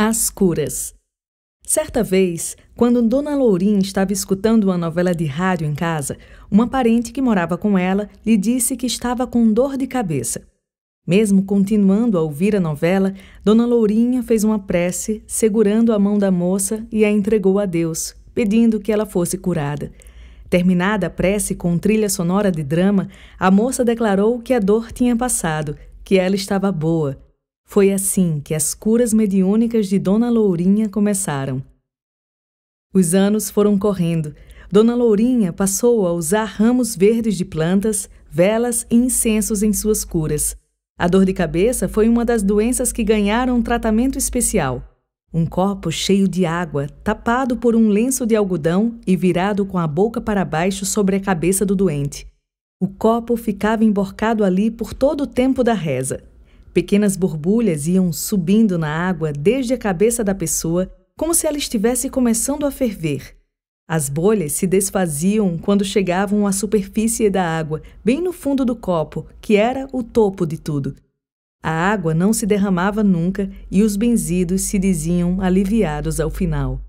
As curas. Certa vez, quando Dona Lourinha estava escutando uma novela de rádio em casa, uma parente que morava com ela lhe disse que estava com dor de cabeça. Mesmo continuando a ouvir a novela, Dona Lourinha fez uma prece, segurando a mão da moça e a entregou a Deus, pedindo que ela fosse curada. Terminada a prece com trilha sonora de drama, a moça declarou que a dor tinha passado, que ela estava boa. Foi assim que as curas mediúnicas de Dona Lourinha começaram. Os anos foram correndo. Dona Lourinha passou a usar ramos verdes de plantas, velas e incensos em suas curas. A dor de cabeça foi uma das doenças que ganharam um tratamento especial. Um copo cheio de água, tapado por um lenço de algodão e virado com a boca para baixo sobre a cabeça do doente. O copo ficava emborcado ali por todo o tempo da reza. Pequenas borbulhas iam subindo na água desde a cabeça da pessoa, como se ela estivesse começando a ferver. As bolhas se desfaziam quando chegavam à superfície da água, bem no fundo do copo, que era o topo de tudo. A água não se derramava nunca e os benzidos se diziam aliviados ao final.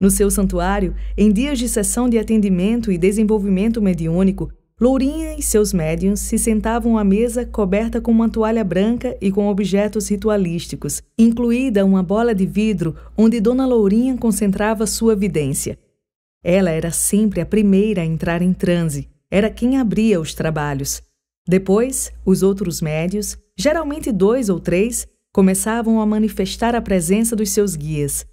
No seu santuário, em dias de sessão de atendimento e desenvolvimento mediúnico, Lourinha e seus médiuns se sentavam à mesa coberta com uma toalha branca e com objetos ritualísticos, incluída uma bola de vidro onde Dona Lourinha concentrava sua vidência. Ela era sempre a primeira a entrar em transe, era quem abria os trabalhos. Depois, os outros médiuns, geralmente 2 ou 3, começavam a manifestar a presença dos seus guias.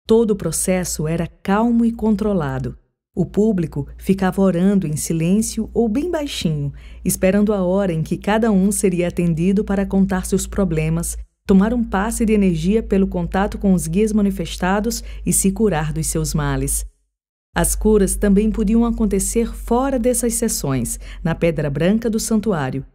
Todo o processo era calmo e controlado. O público ficava orando em silêncio ou bem baixinho, esperando a hora em que cada um seria atendido para contar seus problemas, tomar um passe de energia pelo contato com os guias manifestados e se curar dos seus males. As curas também podiam acontecer fora dessas sessões, na Pedra Branca do santuário.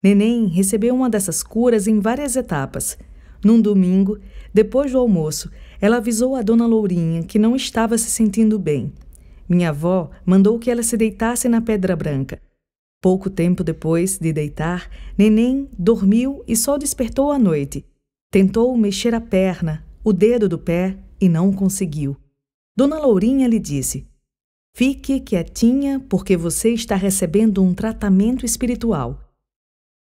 Neném recebeu uma dessas curas em várias etapas. Num domingo, depois do almoço, ela avisou a Dona Lourinha que não estava se sentindo bem. Minha avó mandou que ela se deitasse na Pedra Branca. Pouco tempo depois de deitar, Neném dormiu e só despertou à noite. Tentou mexer a perna, o dedo do pé e não conseguiu. Dona Lourinha lhe disse: "Fique quietinha porque você está recebendo um tratamento espiritual."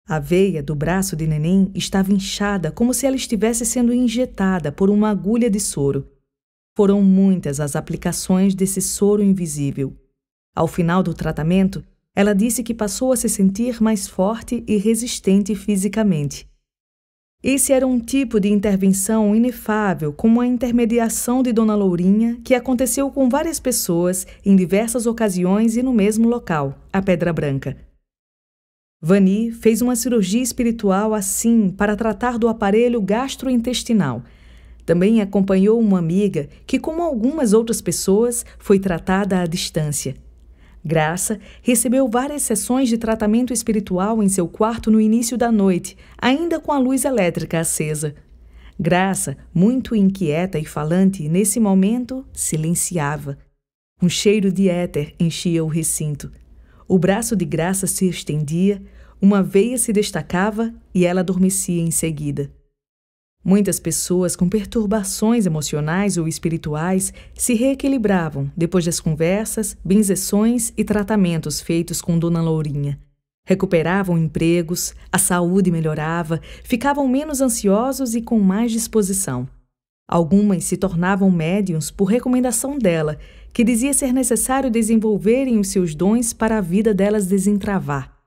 A veia do braço de Neném estava inchada como se ela estivesse sendo injetada por uma agulha de soro. Foram muitas as aplicações desse soro invisível. Ao final do tratamento, ela disse que passou a se sentir mais forte e resistente fisicamente. Esse era um tipo de intervenção inefável, como a intermediação de Dona Lourinha, que aconteceu com várias pessoas em diversas ocasiões e no mesmo local, a Pedra Branca. Vani fez uma cirurgia espiritual assim para tratar do aparelho gastrointestinal. Também acompanhou uma amiga que, como algumas outras pessoas, foi tratada à distância. Graça recebeu várias sessões de tratamento espiritual em seu quarto no início da noite, ainda com a luz elétrica acesa. Graça, muito inquieta e falante, nesse momento silenciava. Um cheiro de éter enchia o recinto. O braço de Graça se estendia, uma veia se destacava e ela adormecia em seguida. Muitas pessoas com perturbações emocionais ou espirituais se reequilibravam depois das conversas, benzeções e tratamentos feitos com Dona Lourinha. Recuperavam empregos, a saúde melhorava, ficavam menos ansiosos e com mais disposição. Algumas se tornavam médiuns por recomendação dela, que dizia ser necessário desenvolverem os seus dons para a vida delas desentravar.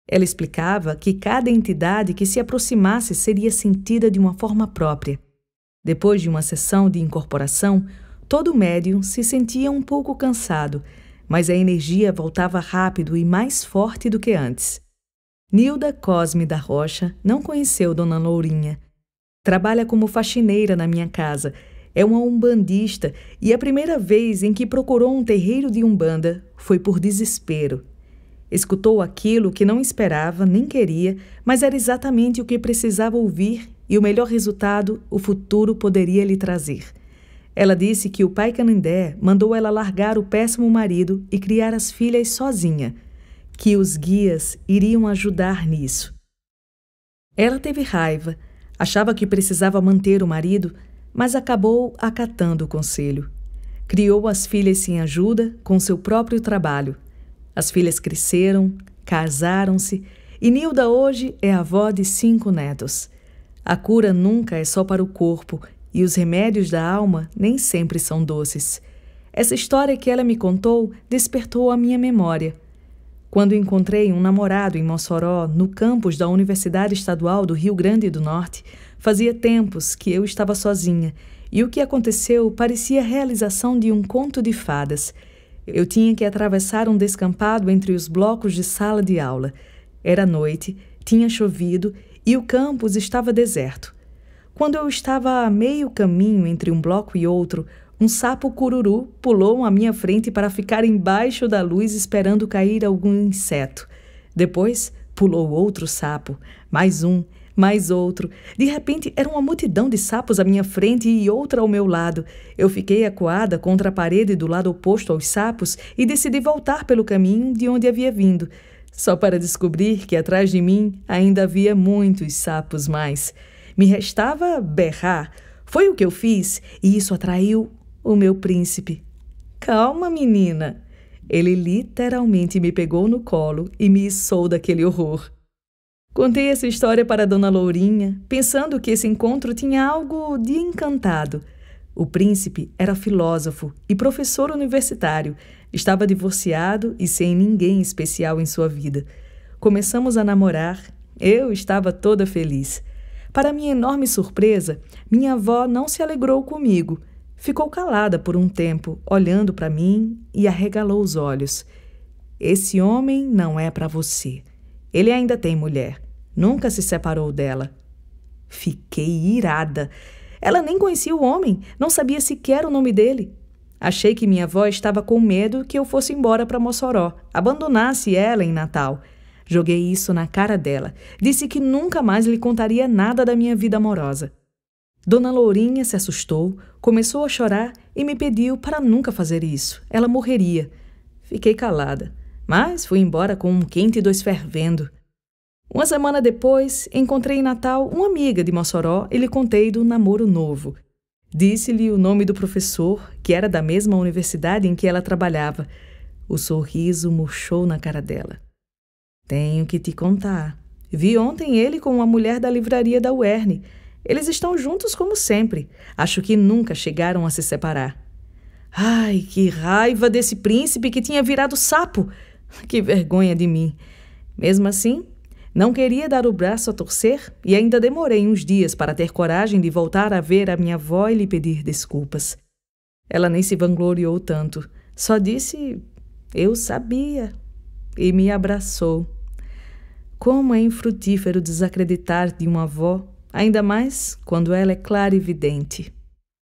Ela explicava que cada entidade que se aproximasse seria sentida de uma forma própria. Depois de uma sessão de incorporação, todo médium se sentia um pouco cansado, mas a energia voltava rápido e mais forte do que antes. Nilda Cosme da Rocha não conheceu Dona Lourinha. Trabalha como faxineira na minha casa. É uma umbandista e a primeira vez em que procurou um terreiro de umbanda foi por desespero. Escutou aquilo que não esperava nem queria, mas era exatamente o que precisava ouvir e o melhor resultado o futuro poderia lhe trazer. Ela disse que o pai Canindé mandou ela largar o péssimo marido e criar as filhas sozinha, que os guias iriam ajudar nisso. Ela teve raiva, achava que precisava manter o marido, mas acabou acatando o conselho. Criou as filhas sem ajuda, com seu próprio trabalho. As filhas cresceram, casaram-se, e Nilda hoje é avó de 5 netos. A cura nunca é só para o corpo, e os remédios da alma nem sempre são doces. Essa história que ela me contou despertou a minha memória. Quando encontrei um namorado em Mossoró, no campus da Universidade Estadual do Rio Grande do Norte, fazia tempos que eu estava sozinha, e o que aconteceu parecia a realização de um conto de fadas. Eu tinha que atravessar um descampado entre os blocos de sala de aula. Era noite, tinha chovido e o campus estava deserto. Quando eu estava a meio caminho entre um bloco e outro, um sapo cururu pulou à minha frente para ficar embaixo da luz esperando cair algum inseto. Depois pulou outro sapo, mais um, mais outro. De repente, era uma multidão de sapos à minha frente e outra ao meu lado. Eu fiquei acuada contra a parede do lado oposto aos sapos e decidi voltar pelo caminho de onde havia vindo, só para descobrir que atrás de mim ainda havia muitos sapos mais. Me restava berrar. Foi o que eu fiz e isso atraiu o meu príncipe. Calma, menina. Ele literalmente me pegou no colo e me içou daquele horror. Contei essa história para Dona Lourinha, pensando que esse encontro tinha algo de encantado. O príncipe era filósofo e professor universitário, estava divorciado e sem ninguém especial em sua vida. Começamos a namorar, eu estava toda feliz. Para minha enorme surpresa, minha avó não se alegrou comigo. Ficou calada por um tempo, olhando para mim e arregalou os olhos. Esse homem não é para você. Ele ainda tem mulher. Nunca se separou dela. Fiquei irada. Ela nem conhecia o homem, não sabia sequer o nome dele. Achei que minha avó estava com medo que eu fosse embora para Mossoró, abandonasse ela em Natal. Joguei isso na cara dela. Disse que nunca mais lhe contaria nada da minha vida amorosa. Dona Lourinha se assustou, começou a chorar e me pediu para nunca fazer isso. Ela morreria. Fiquei calada, mas fui embora com um quente e 2 fervendo. Uma semana depois, encontrei em Natal uma amiga de Mossoró e lhe contei do namoro novo. Disse-lhe o nome do professor, que era da mesma universidade em que ela trabalhava. O sorriso murchou na cara dela. Tenho que te contar. Vi ontem ele com uma mulher da livraria da UERN. Eles estão juntos como sempre. Acho que nunca chegaram a se separar. Ai, que raiva desse príncipe que tinha virado sapo! Que vergonha de mim! Mesmo assim, não queria dar o braço a torcer e ainda demorei uns dias para ter coragem de voltar a ver a minha avó e lhe pedir desculpas. Ela nem se vangloriou tanto. Só disse, eu sabia, e me abraçou. Como é infrutífero desacreditar de uma avó, ainda mais quando ela é clara e vidente.